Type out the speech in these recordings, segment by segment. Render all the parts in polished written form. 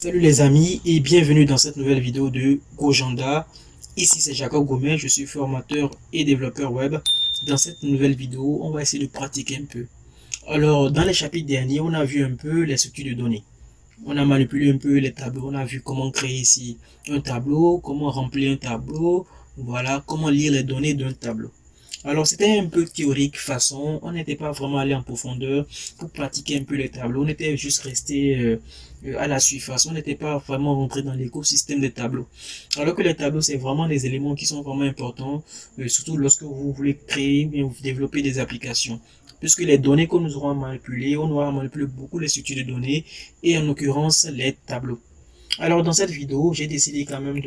Salut les amis et bienvenue dans cette nouvelle vidéo de GoJanda. Ici c'est Jacob Gomet, je suis formateur et développeur web. Dans cette nouvelle vidéo, on va essayer de pratiquer un peu. Alors, dans les chapitres derniers, on a vu un peu les structures de données. On a manipulé un peu les tableaux, on a vu comment créer ici un tableau, comment remplir un tableau, voilà, comment lire les données d'un tableau. Alors c'était un peu théorique façon, on n'était pas vraiment allé en profondeur pour pratiquer un peu les tableaux, on était juste resté à la surface, on n'était pas vraiment rentré dans l'écosystème des tableaux. Alors que les tableaux c'est vraiment des éléments qui sont vraiment importants, surtout lorsque vous voulez créer ou développer des applications. Puisque les données que nous aurons manipulées, on aura manipulé beaucoup les structures de données et en l'occurrence les tableaux. Alors dans cette vidéo, j'ai décidé quand même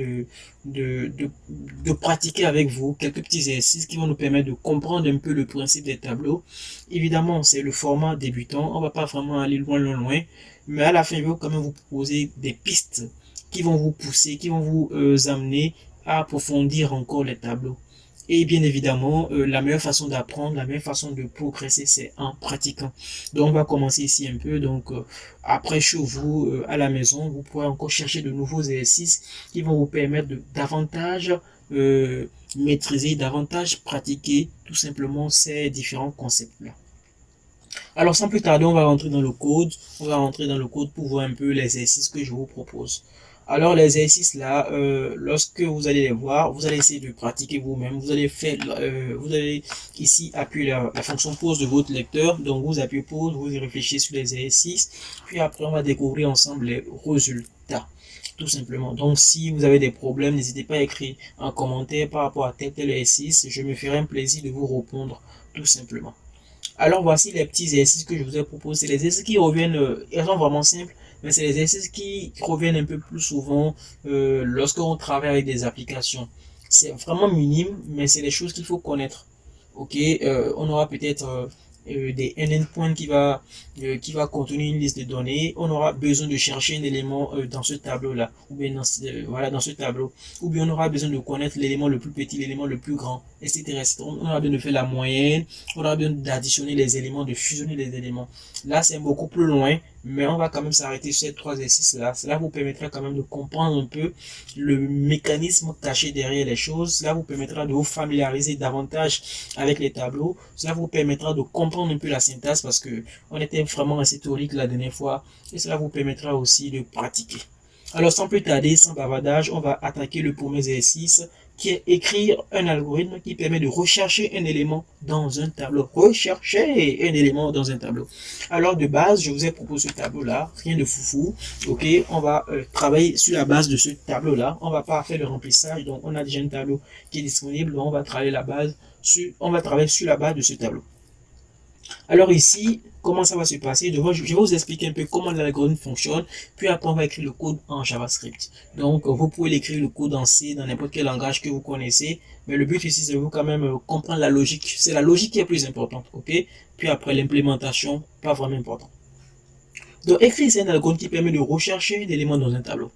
de pratiquer avec vous quelques petits exercices qui vont nous permettre de comprendre un peu le principe des tableaux. Évidemment, c'est le format débutant, on va pas vraiment aller loin, mais à la fin, je vais quand même vous proposer des pistes qui vont vous pousser, qui vont vous amener à approfondir encore les tableaux. Et bien évidemment, la meilleure façon d'apprendre, la meilleure façon de progresser, c'est en pratiquant. Donc, on va commencer ici un peu. Donc, après, chez vous, à la maison, vous pourrez encore chercher de nouveaux exercices qui vont vous permettre de davantage maîtriser, davantage pratiquer tout simplement ces différents concepts-là. Alors, sans plus tarder, on va rentrer dans le code. On va rentrer dans le code pour voir un peu les exercices que je vous propose. Alors, les exercices là, lorsque vous allez les voir, vous allez essayer de pratiquer vous-même. Vous allez faire, vous allez ici appuyer la fonction pause de votre lecteur. Donc, vous appuyez pause, vous y réfléchissez sur les exercices. Puis après, on va découvrir ensemble les résultats. Tout simplement. Donc, si vous avez des problèmes, n'hésitez pas à écrire un commentaire par rapport à tel exercice. Je me ferai un plaisir de vous répondre tout simplement. Alors voici les petits exercices que je vous ai proposés. C'est les exercices qui reviennent, ils sont vraiment simples, mais c'est les exercices qui reviennent un peu plus souvent lorsqu'on travaille avec des applications. C'est vraiment minime, mais c'est les choses qu'il faut connaître. Ok, on aura peut-être des endpoints qui va contenir une liste de données. On aura besoin de chercher un élément dans ce tableau-là, ou bien dans, voilà, dans ce tableau, ou bien on aura besoin de connaître l'élément le plus petit, l'élément le plus grand, etc. On aura besoin de faire la moyenne, on aura besoin d'additionner les éléments, de fusionner les éléments. Là, c'est beaucoup plus loin, mais on va quand même s'arrêter sur ces trois exercices-là. Cela vous permettra quand même de comprendre un peu le mécanisme caché derrière les choses. Cela vous permettra de vous familiariser davantage avec les tableaux. Cela vous permettra de comprendre un peu la syntaxe parce que on était vraiment assez théorique la dernière fois. Et cela vous permettra aussi de pratiquer. Alors sans plus tarder, sans bavardage, on va attaquer le premier exercice qui est écrire un algorithme qui permet de rechercher un élément dans un tableau. Rechercher un élément dans un tableau. Alors de base, je vous ai proposé ce tableau-là, rien de foufou. Ok, on va travailler sur la base de ce tableau-là. On va pas faire le remplissage, donc on a déjà un tableau qui est disponible. Donc on va travailler la base on va travailler sur la base de ce tableau. Alors ici, comment ça va se passer? Je vais vous expliquer un peu comment l'algorithme fonctionne, puis après on va écrire le code en JavaScript. Donc vous pouvez l'écrire le code en C, dans n'importe quel langage que vous connaissez, mais le but ici c'est de vous quand même comprendre la logique. C'est la logique qui est plus importante, ok? Puis après l'implémentation, pas vraiment important. Donc écrire c'est un algorithme qui permet de rechercher un élément dans un tableau.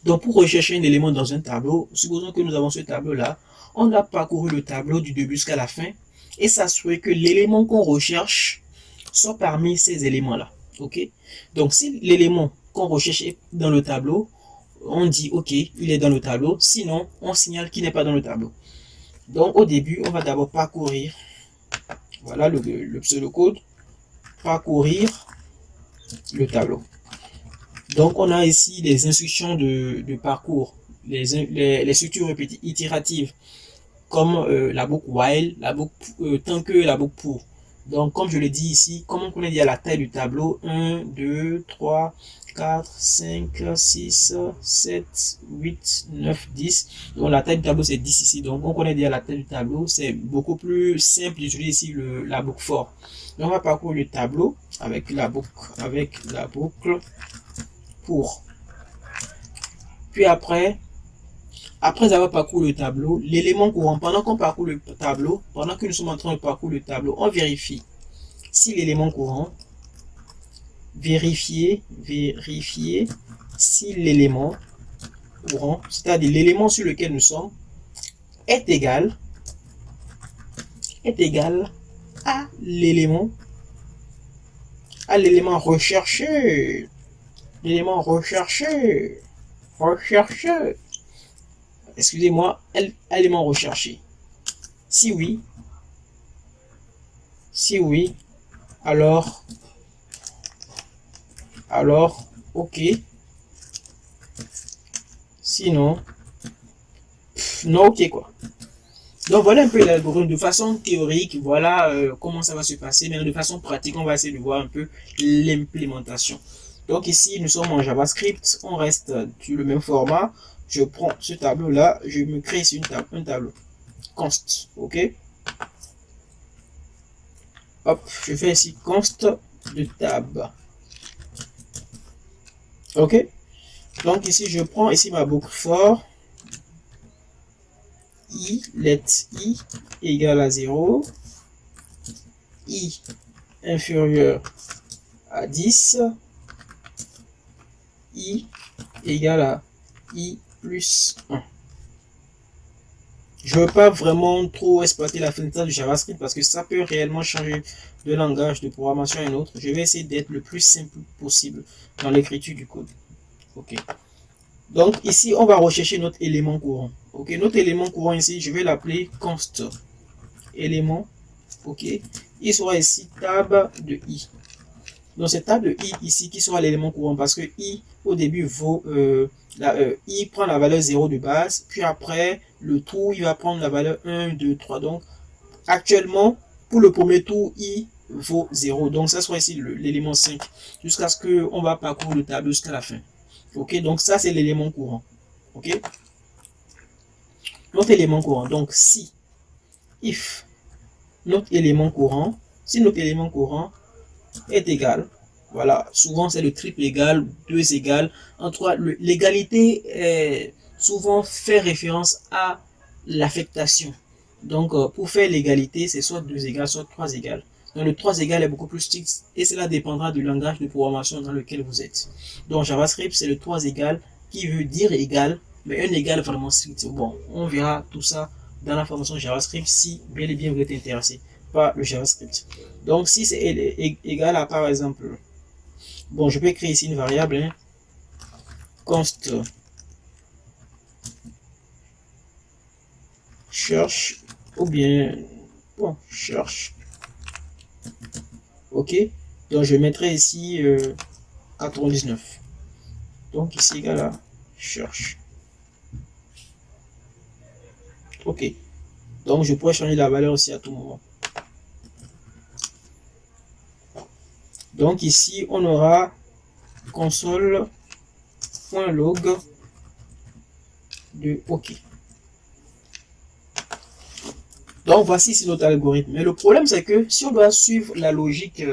Donc pour rechercher un élément dans un tableau, supposons que nous avons ce tableau-là, on a parcouru le tableau du début jusqu'à la fin, et s'assurer que l'élément qu'on recherche soit parmi ces éléments-là. Ok? Donc, si l'élément qu'on recherche est dans le tableau, on dit ok, il est dans le tableau. Sinon, on signale qu'il n'est pas dans le tableau. Donc, au début, on va d'abord parcourir. Voilà le pseudocode. Parcourir le tableau. Donc, on a ici les instructions de parcours, les structures itératives, comme la boucle while, la boucle tant que, la boucle pour. Donc, comme je le dis ici, comme on connaît déjà la taille du tableau, 1, 2, 3, 4, 5, 6, 7, 8, 9, 10. Donc, la taille du tableau, c'est 10 ici. Donc, on connaît déjà la taille du tableau. C'est beaucoup plus simple d'utiliser ici la boucle for. Donc, on va parcourir le tableau avec la boucle pour. Puis après avoir parcouru le tableau, l'élément courant, pendant qu'on parcourt le tableau, pendant que nous sommes en train de parcourir le tableau, on vérifie si l'élément courant, vérifier si l'élément courant, c'est-à-dire l'élément sur lequel nous sommes, est égal à l'élément recherché. l'élément recherché. Recherché. Excusez-moi, élément recherché. Si oui, alors, ok. Sinon, non, ok quoi. Donc voilà un peu l'algorithme de façon théorique, voilà comment ça va se passer, mais de façon pratique, on va essayer de voir un peu l'implémentation. Donc ici, nous sommes en JavaScript, on reste sur le même format. Je prends ce tableau-là, je me crée ici un tableau. Const, ok. Hop, je fais ici const de tab. Ok. Donc ici, je prends ici ma boucle for i, let i égale à 0, i inférieur à 10, i égale à i plus 1. Je ne veux pas vraiment trop exploiter la fenêtre du JavaScript parce que ça peut réellement changer de langage de programmation à un autre. Je vais essayer d'être le plus simple possible dans l'écriture du code. Ok. Donc ici, on va rechercher notre élément courant. Ok. Notre élément courant ici, je vais l'appeler const élément. Ok. Il sera ici tab de i. Donc c'est tab de i ici qui sera l'élément courant parce que i au début vaut i prend la valeur 0 de base, puis après le tour il va prendre la valeur 1, 2, 3. Donc actuellement pour le premier tour i vaut 0. Donc ça sera ici l'élément 5 jusqu'à ce que on va parcourir le tableau jusqu'à la fin. Ok, donc ça c'est l'élément courant. Ok, notre élément courant. Donc si if notre élément courant, si notre élément courant est égal, voilà, souvent c'est le triple égal, 2 égal, en 3, l'égalité souvent fait référence à l'affectation. Donc pour faire l'égalité, c'est soit 2 égal, soit 3 égal. Donc le 3 égal est beaucoup plus strict et cela dépendra du langage de programmation dans lequel vous êtes. Donc JavaScript, c'est le 3 égal qui veut dire égal, mais un égal vraiment strict. Bon, on verra tout ça dans la formation JavaScript si bel et bien vous êtes intéressé par le JavaScript. Donc si c'est égal à par exemple, bon je peux créer ici une variable, hein, const cherche ou bien bon cherche, ok, donc je mettrai ici 99, donc ici égal à cherche, ok, donc je pourrais changer la valeur aussi à tout moment. Donc ici on aura console.log de ok. Donc voici c'est notre algorithme. Mais le problème c'est que si on doit suivre la logique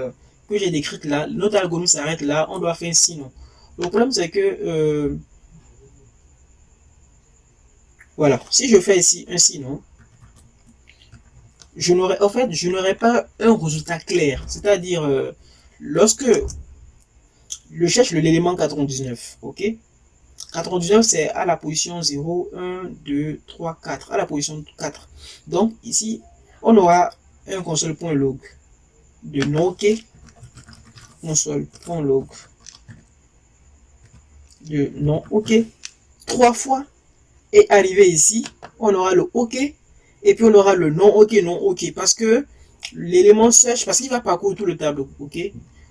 que j'ai décrite là, notre algorithme s'arrête là, on doit faire un sinon. Le problème c'est que voilà, si je fais ici un sinon, je n'aurai je n'aurai pas un résultat clair. C'est-à-dire lorsque je cherche l'élément 99, ok, 99 c'est à la position 0, 1, 2, 3, 4, à la position 4. Donc ici, on aura un console.log de non ok, console.log de non ok, 3 fois, et arrivé ici, on aura le ok, et puis on aura le non ok, parce que l'élément search, parce qu'il va parcourir tout le tableau, ok.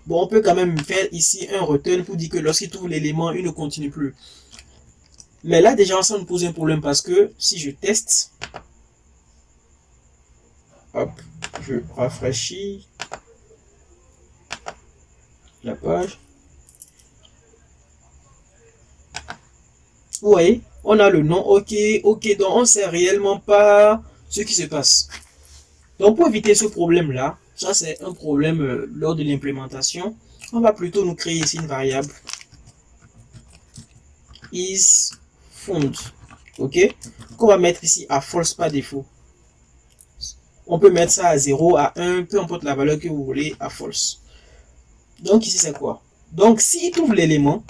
Bon, on peut quand même faire ici un return pour dire que lorsqu'il trouve l'élément, il ne continue plus. Mais là, déjà, ça nous pose un problème parce que si je teste, hop, je rafraîchis la page. Vous voyez, on a le nom ok, ok, donc on ne sait réellement pas ce qui se passe. Donc pour éviter ce problème-là, ça c'est un problème lors de l'implémentation, on va plutôt nous créer ici une variable is found, ok, qu'on va mettre ici à false par défaut. On peut mettre ça à 0, à 1, peu importe la valeur que vous voulez, à false. Donc ici c'est quoi? Donc s'il trouve l'élément,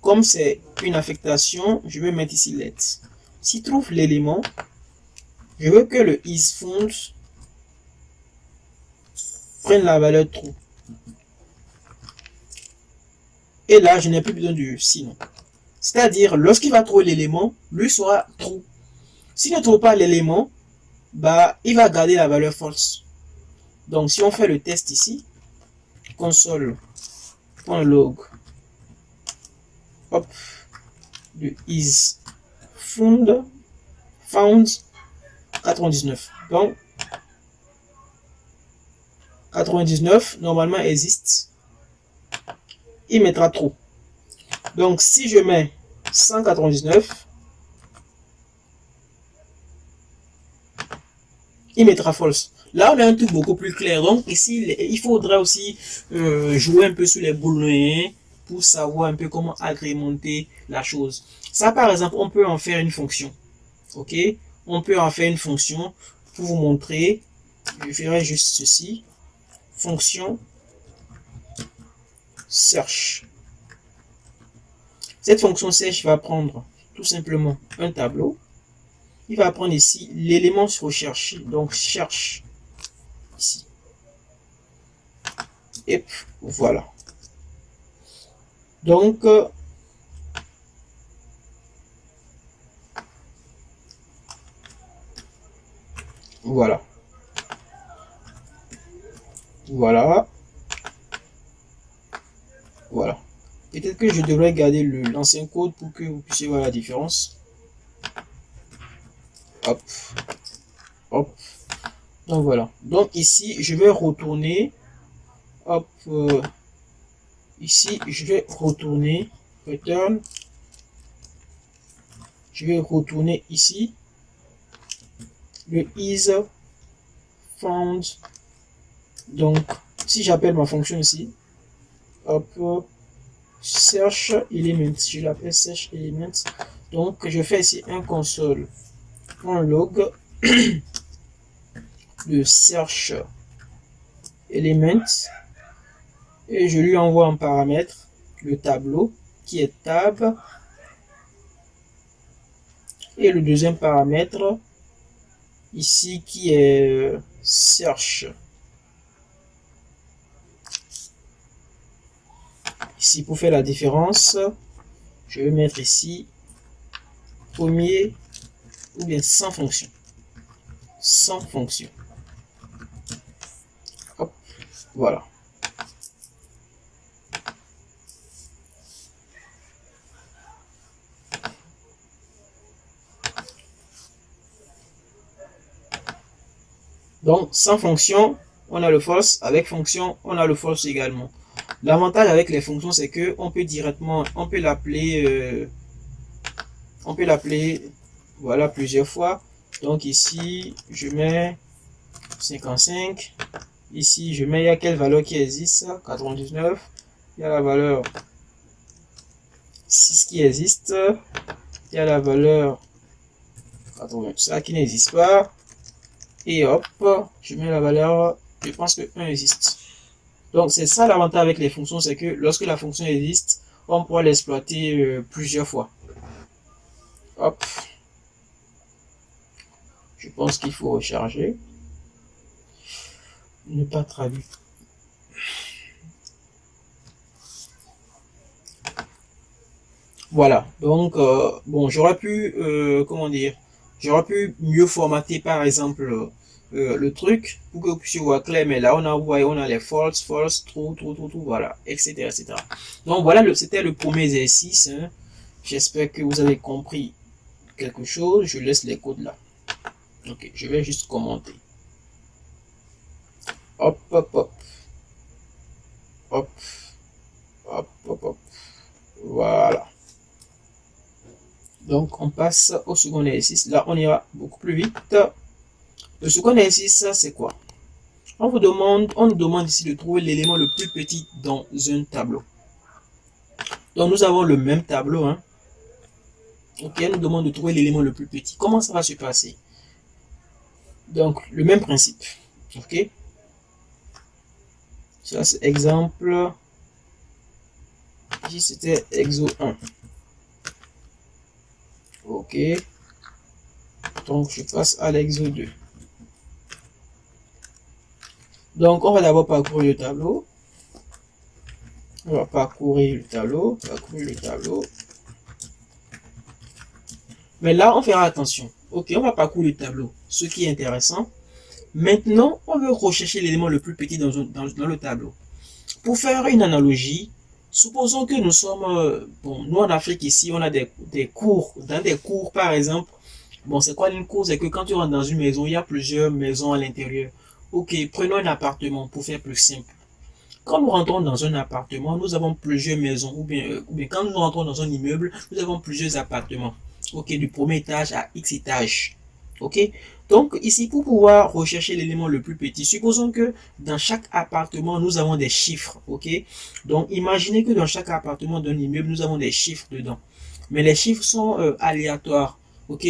comme c'est une affectation, je vais mettre ici let. S'il trouve l'élément, je veux que le isFound prenne la valeur true. Et là, je n'ai plus besoin du sinon. C'est-à-dire, lorsqu'il va trouver l'élément, lui sera true. S'il ne trouve pas l'élément, bah, il va garder la valeur false. Donc, si on fait le test ici, console.log, hop, de is found 99. Donc, 99, normalement, existe. Il mettra true. Donc, si je mets 199, il mettra false. Là, on a un truc beaucoup plus clair. Donc, ici, il faudra aussi jouer un peu sur les boulons pour savoir un peu comment agrémenter la chose. Ça, par exemple, on peut en faire une fonction. Ok? On peut en faire une fonction pour vous montrer. Je ferai juste ceci. Fonction search. Cette fonction search va prendre tout simplement un tableau. Il va prendre ici l'élément recherché. Donc, cherche ici. Et voilà. Donc, voilà. Voilà. Voilà. Peut-être que je devrais garder l'ancien code pour que vous puissiez voir la différence. Hop. Hop. Donc voilà. Donc ici, je vais retourner. Hop. Ici, je vais retourner. Return. Je vais retourner ici. Le is found. Donc, si j'appelle ma fonction ici. Hop. Search element. Je l'appelle search element. Donc, je fais ici un console.log de search element et je lui envoie en paramètre le tableau qui est tab et le deuxième paramètre ici qui est search. Ici pour faire la différence, je vais mettre ici premier ou bien sans fonction. Sans fonction. Hop, voilà. Donc, sans fonction, on a le false. Avec fonction, on a le false également. L'avantage avec les fonctions, c'est que on peut directement, on peut l'appeler, voilà, plusieurs fois. Donc ici, je mets 55. Ici, je mets, il y a quelle valeur qui existe? 99. Il y a la valeur 6 qui existe. Il y a la valeur 80, ça qui n'existe pas. Et hop, je mets la valeur, je pense que 1 existe. Donc c'est ça l'avantage avec les fonctions, c'est que lorsque la fonction existe, on pourra l'exploiter plusieurs fois. Hop. Je pense qu'il faut recharger. Ne pas traduire. Voilà. Donc, bon, j'aurais pu, comment dire, j'aurais pu mieux formater par exemple le truc pour que vous puissiez voir clair, mais là on a, vous voyez, on a les false, false, true, voilà, etc., etc. Donc voilà, c'était le premier exercice. Hein. J'espère que vous avez compris quelque chose. Je laisse les codes là. Ok, je vais juste commenter. Hop, hop, hop. Hop. Hop, hop, hop. Voilà. Donc, on passe au second exercice. Là, on ira beaucoup plus vite. Le second exercice, c'est quoi? On nous demande ici de trouver l'élément le plus petit dans un tableau. Donc, nous avons le même tableau. Hein. Ok, on nous demande de trouver l'élément le plus petit. Comment ça va se passer? Donc, le même principe. Ok. Ça, c'est exemple. Ici, c'était exo 1. Ok. Donc, je passe à l'exo 2. Donc, on va d'abord parcourir le tableau. On va parcourir le tableau, parcourir le tableau. Mais là, on fera attention. Ok, on va parcourir le tableau, ce qui est intéressant. Maintenant, on veut rechercher l'élément le plus petit dans le tableau. Pour faire une analogie, supposons que nous sommes, bon, nous en Afrique ici, on a des cours. Dans des cours, par exemple, bon, c'est quoi une cour? C'est que quand tu rentres dans une maison, il y a plusieurs maisons à l'intérieur. Ok, prenons un appartement pour faire plus simple. Quand nous rentrons dans un appartement, nous avons plusieurs maisons, ou bien quand nous rentrons dans un immeuble, nous avons plusieurs appartements. Ok, du premier étage à X étage. Ok, donc ici, pour pouvoir rechercher l'élément le plus petit, supposons que dans chaque appartement, nous avons des chiffres. Ok, donc imaginez que dans chaque appartement d'un immeuble, nous avons des chiffres dedans. Mais les chiffres sont aléatoires. Ok,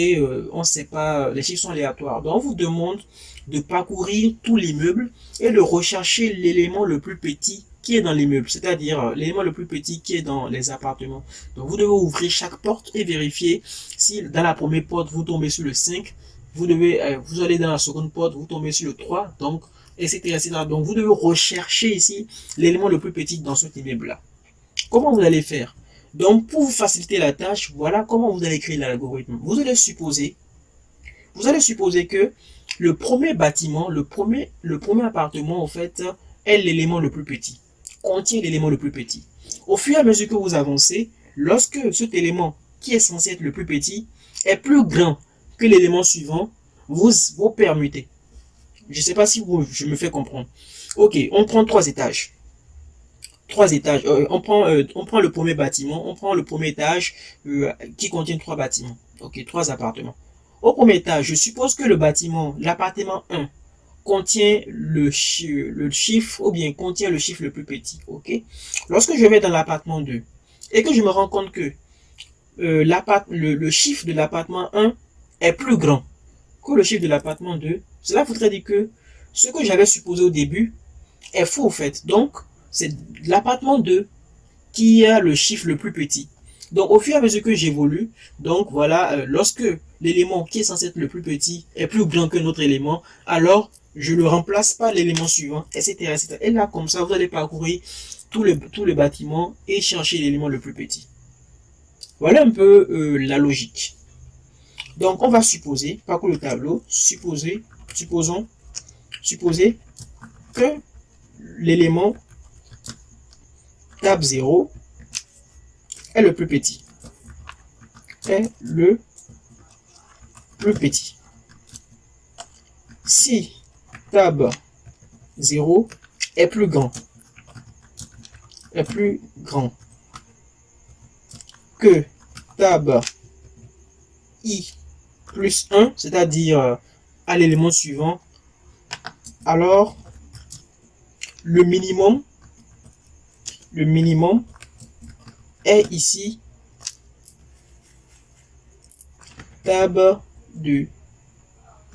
on ne sait pas, les chiffres sont aléatoires. Donc on vous demande de parcourir tout l'immeuble et de rechercher l'élément le plus petit qui est dans l'immeuble, c'est-à-dire l'élément le plus petit qui est dans les appartements. Donc vous devez ouvrir chaque porte et vérifier si dans la première porte vous tombez sur le 5, vous allez dans la seconde porte, vous tombez sur le 3, donc etc., etc. Donc vous devez rechercher ici l'élément le plus petit dans cet immeuble-là. Comment vous allez faire? Donc pour vous faciliter la tâche, voilà comment vous allez créer l'algorithme. Vous allez supposer que le premier bâtiment, le premier appartement, en fait, est l'élément le plus petit, contient l'élément le plus petit. Au fur et à mesure que vous avancez, lorsque cet élément qui est censé être le plus petit est plus grand que l'élément suivant, vous permutez. Je ne sais pas si je me fais comprendre. Ok, on prend 3 étages. 3 étages. On prend le premier bâtiment, on prend le premier étage qui contient 3 bâtiments. Ok, 3 appartements. Au premier étage, je suppose que l'appartement 1 contient le chiffre ou bien contient le chiffre le plus petit. Ok. Lorsque je vais dans l'appartement 2 et que je me rends compte que le chiffre de l'appartement 1 est plus grand que le chiffre de l'appartement 2, cela voudrait dire que ce que j'avais supposé au début est faux en fait. Donc, c'est l'appartement 2 qui a le chiffre le plus petit. Donc, au fur et à mesure que j'évolue, donc voilà, lorsque l'élément qui est censé être le plus petit est plus grand que notre élément, alors je le remplace par l'élément suivant, etc., etc. Et là, comme ça, vous allez parcourir tout le bâtiment et chercher l'élément le plus petit. Voilà un peu la logique. Donc, on va supposer, parcourir le tableau, supposons que l'élément tab 0 est le plus petit. Si tab 0 est plus grand que tab i plus 1, c'est-à-dire à l'élément suivant, alors le minimum est ici tab de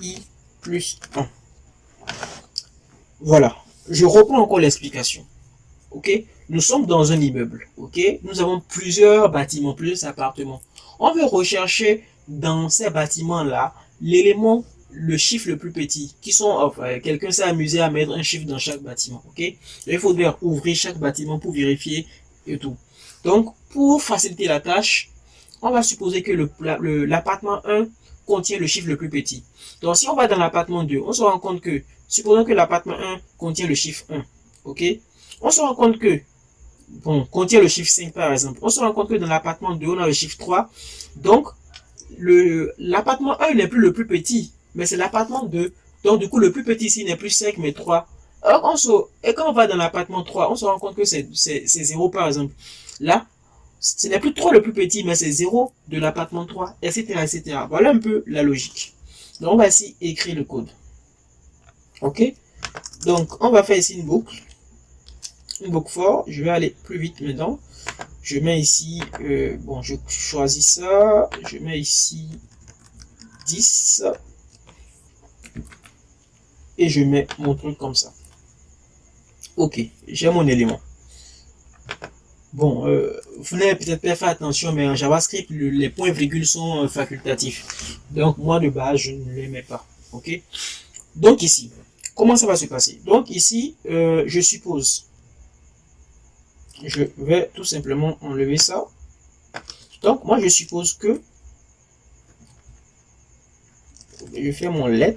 i plus 1. Voilà, je reprends encore l'explication. Ok, nous sommes dans un immeuble. Ok, nous avons plusieurs bâtiments, plusieurs appartements. On veut rechercher dans ces bâtiments-là l'élément, le chiffre le plus petit. Quelqu'un s'est amusé à mettre un chiffre dans chaque bâtiment. Ok, il faudrait ouvrir chaque bâtiment pour vérifier et tout. Donc, pour faciliter la tâche, on va supposer que l'appartement 1 contient le chiffre le plus petit. Donc, si on va dans l'appartement 2, on se rend compte que, supposons que l'appartement 1 contient le chiffre 1. Ok, on se rend compte que, contient le chiffre 5 par exemple. On se rend compte que dans l'appartement 2, on a le chiffre 3. Donc, l'appartement 1 n'est plus le plus petit, mais c'est l'appartement 2. Donc, du coup, le plus petit ici n'est plus 5, mais 3. Alors, et quand on va dans l'appartement 3, on se rend compte que c'est 0 par exemple. Là, ce n'est plus 3 le plus petit, mais c'est 0 de l'appartement 3, etc., etc. Voilà un peu la logique. Donc, on va ici écrire le code. Ok? Donc, on va faire ici une boucle for. Je vais aller plus vite maintenant. Je mets ici, je choisis ça. Je mets ici 10. Et je mets mon truc comme ça. Ok, j'ai mon élément. Bon, vous n'avez peut-être pas fait attention, mais en JavaScript, les points virgules sont facultatifs. Donc, moi, de base, je ne les mets pas. Ok? Donc, ici, comment ça va se passer? Donc, ici, je suppose je vais tout simplement enlever ça. Donc, moi, je suppose que je fais mon let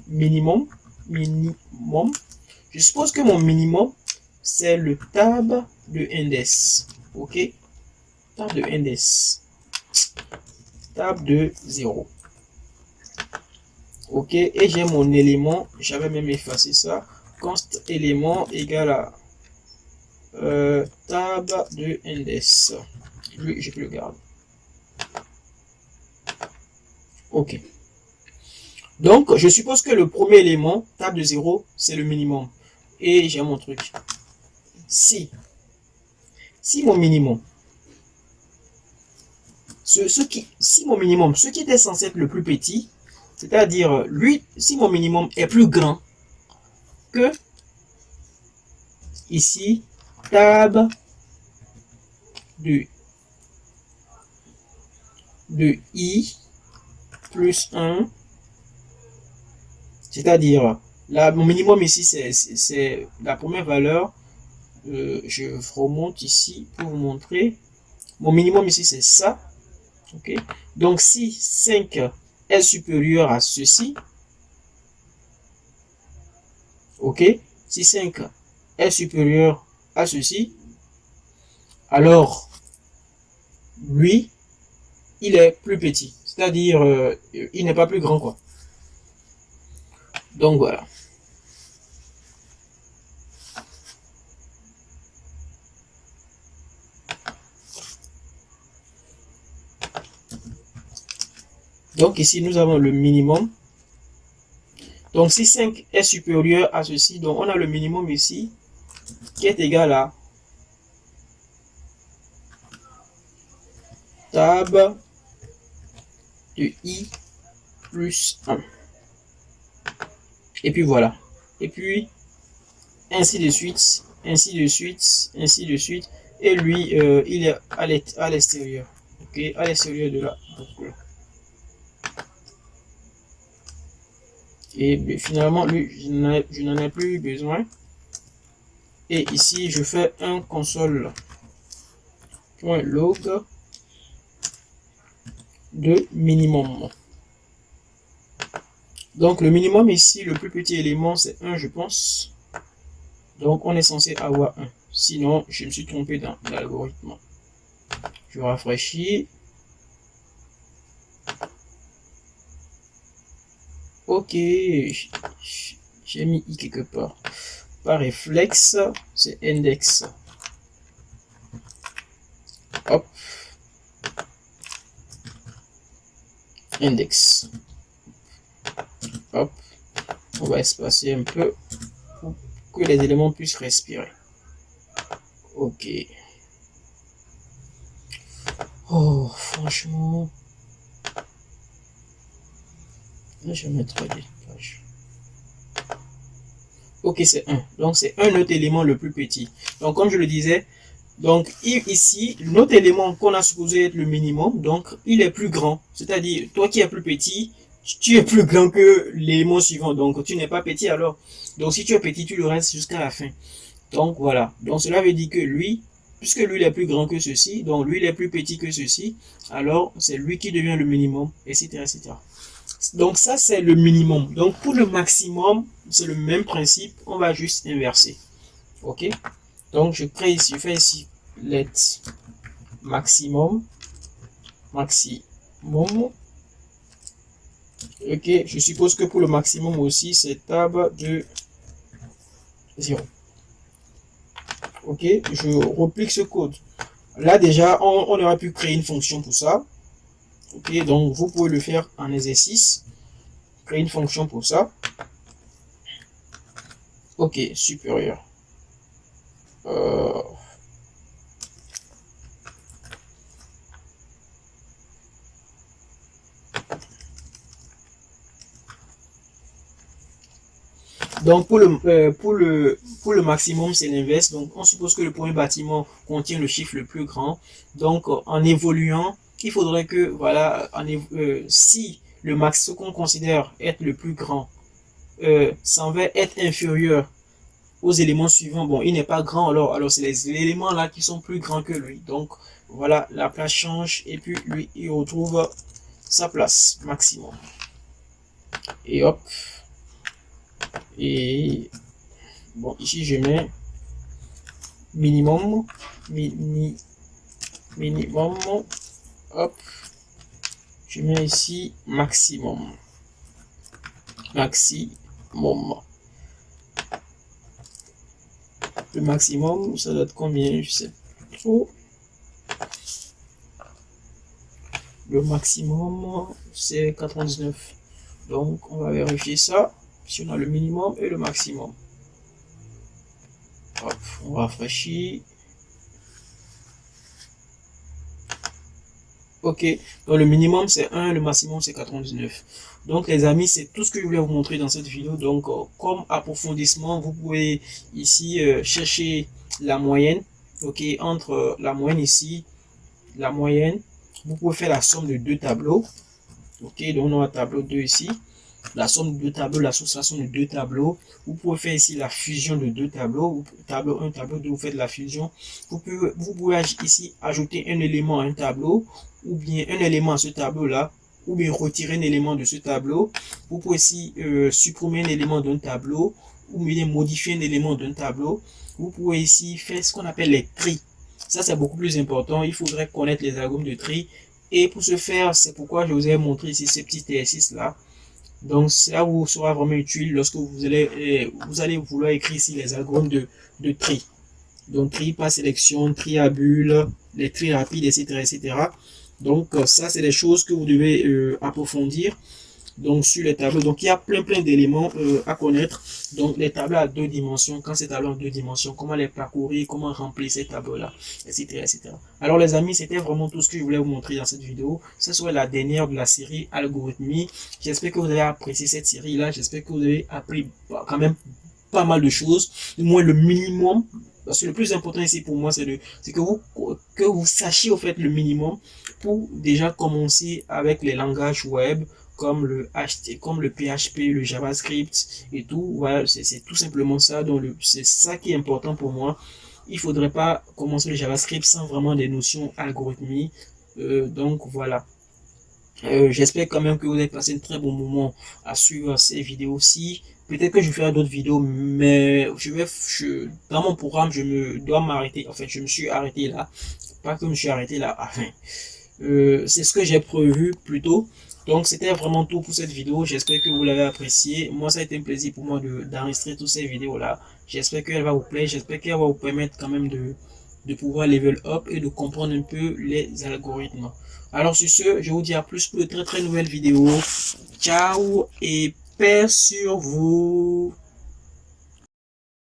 minimum. Je suppose que mon minimum, c'est le tab de index. OK? Tab de index. Tab de 0. OK? Et j'ai mon élément. J'avais même effacé ça. Const élément égale à tab de index. Lui, je peux le garder. OK. Donc, je suppose que le premier élément, tab de 0, c'est le minimum. Et j'ai mon truc. Si mon minimum, si mon minimum, ce qui était censé être le plus petit, c'est-à-dire lui, si mon minimum est plus grand que ici, tab de i plus 1, c'est-à-dire là, mon minimum ici, c'est la première valeur. Je remonte ici pour vous montrer. Mon minimum ici, c'est ça. OK? Donc, si 5 est supérieur à ceci, OK? Si 5 est supérieur à ceci, alors, lui, il est plus petit. C'est-à-dire, il n'est pas plus grand, quoi. Donc, voilà. Donc, ici, nous avons le minimum. Donc, si 5 est supérieur à ceci, donc on a le minimum ici qui est égal à tab de i plus 1. Et puis voilà. Et puis, ainsi de suite, ainsi de suite, ainsi de suite. Et lui, il est à l'extérieur. OK, à l'extérieur de la boucle. Et finalement, lui, je n'en ai plus besoin. Et ici, je fais un console.log de minimum. Donc, le minimum ici, le plus petit élément, c'est 1, je pense. Donc, on est censé avoir 1. Sinon, je me suis trompé dans l'algorithme. Je rafraîchis. OK, j'ai mis i quelque part. Par réflexe, c'est index. Hop. Index. Hop. On va espacer un peu pour que les éléments puissent respirer. OK. Oh, franchement. Je vais mettre des pages. OK, c'est 1. Donc, c'est un autre élément le plus petit. Donc, comme je le disais, donc ici, notre élément qu'on a supposé être le minimum, donc il est plus grand. C'est-à-dire, toi qui es plus petit, tu es plus grand que l'élément suivant. Donc, tu n'es pas petit alors. Donc, si tu es petit, tu le restes jusqu'à la fin. Donc, voilà. Donc, cela veut dire que lui, puisque lui il est plus grand que ceci, donc lui il est plus petit que ceci, alors c'est lui qui devient le minimum, etc., etc. Donc ça c'est le minimum. Donc pour le maximum, c'est le même principe, on va juste inverser. OK? Donc je crée ici, je fais ici let maximum. OK, je suppose que pour le maximum aussi, c'est tab de 0. OK, je replique ce code. Là déjà, on aurait pu créer une fonction pour ça. OK, donc vous pouvez le faire en exercice. Créer une fonction pour ça. OK, supérieur. Donc pour le maximum, c'est l'inverse. Donc on suppose que le premier bâtiment contient le chiffre le plus grand. Donc en évoluant, il faudrait que voilà, si le max qu'on considère être le plus grand s'en va être inférieur aux éléments suivants. Bon, il n'est pas grand, alors c'est les éléments là qui sont plus grands que lui. Donc voilà, la place change et puis lui il retrouve sa place maximum. Et hop. Et bon, ici je mets minimum, minimum, hop. Je mets ici maximum, maximum. Le maximum, ça doit être combien? Je sais pas trop. Le maximum, c'est 99. Donc, on va vérifier ça. Si on a le minimum et le maximum. Hop, on rafraîchit. Ok, donc le minimum c'est 1, le maximum c'est 99. Donc les amis, c'est tout ce que je voulais vous montrer dans cette vidéo. Donc comme approfondissement, vous pouvez ici chercher la moyenne. Ok, entre la moyenne ici, la moyenne, vous pouvez faire la somme de deux tableaux. Ok, donc on a un tableau 2 ici. La somme de deux tableaux, l'association de deux tableaux. Vous pouvez faire ici la fusion de deux tableaux. Tableau 1, tableau 2, vous faites la fusion. Vous pouvez ici ajouter un élément à un tableau, ou bien un élément à ce tableau-là, ou bien retirer un élément de ce tableau. Vous pouvez ici supprimer un élément d'un tableau, ou bien modifier un élément d'un tableau. Vous pouvez ici faire ce qu'on appelle les tris. Ça, c'est beaucoup plus important. Il faudrait connaître les algorithmes de tri. Et pour ce faire, c'est pourquoi je vous ai montré ici ces petits exercices-là. Donc, cela vous sera vraiment utile lorsque vous allez vouloir écrire ici les algorithmes de tri. Donc, tri par sélection, tri à bulle, les tri rapides, etc., etc. Donc, ça, c'est des choses que vous devez approfondir. Donc, sur les tableaux. Donc, il y a plein d'éléments à connaître. Donc, les tableaux à deux dimensions. Quand ces tableaux en deux dimensions, comment les parcourir, comment remplir ces tableaux-là, etc., etc. Alors, les amis, c'était vraiment tout ce que je voulais vous montrer dans cette vidéo. Ce serait la dernière de la série algorithmie. J'espère que vous avez apprécié cette série-là. J'espère que vous avez appris quand même pas mal de choses. Du moins, le minimum. Parce que le plus important ici pour moi, c'est que vous sachiez au fait le minimum pour déjà commencer avec les langages web comme le PHP, le JavaScript et tout. Voilà, c'est tout simplement ça. Donc c'est ça qui est important pour moi. Il faudrait pas commencer le JavaScript sans vraiment des notions algorithmiques. Donc voilà. J'espère quand même que vous avez passé un très bon moment à suivre ces vidéos-ci. Peut-être que je ferai d'autres vidéos, mais dans mon programme, je dois m'arrêter. En fait, je me suis arrêté là. Pas que je me suis arrêté là. Enfin, c'est ce que j'ai prévu plutôt. Donc, c'était vraiment tout pour cette vidéo. J'espère que vous l'avez apprécié. Moi, ça a été un plaisir pour moi d'enregistrer toutes ces vidéos-là. J'espère qu'elle va vous plaire. J'espère qu'elle va vous permettre quand même de pouvoir level up et de comprendre un peu les algorithmes. Alors sur ce, je vous dis à plus pour de très nouvelles vidéos. Ciao et paix sur vous.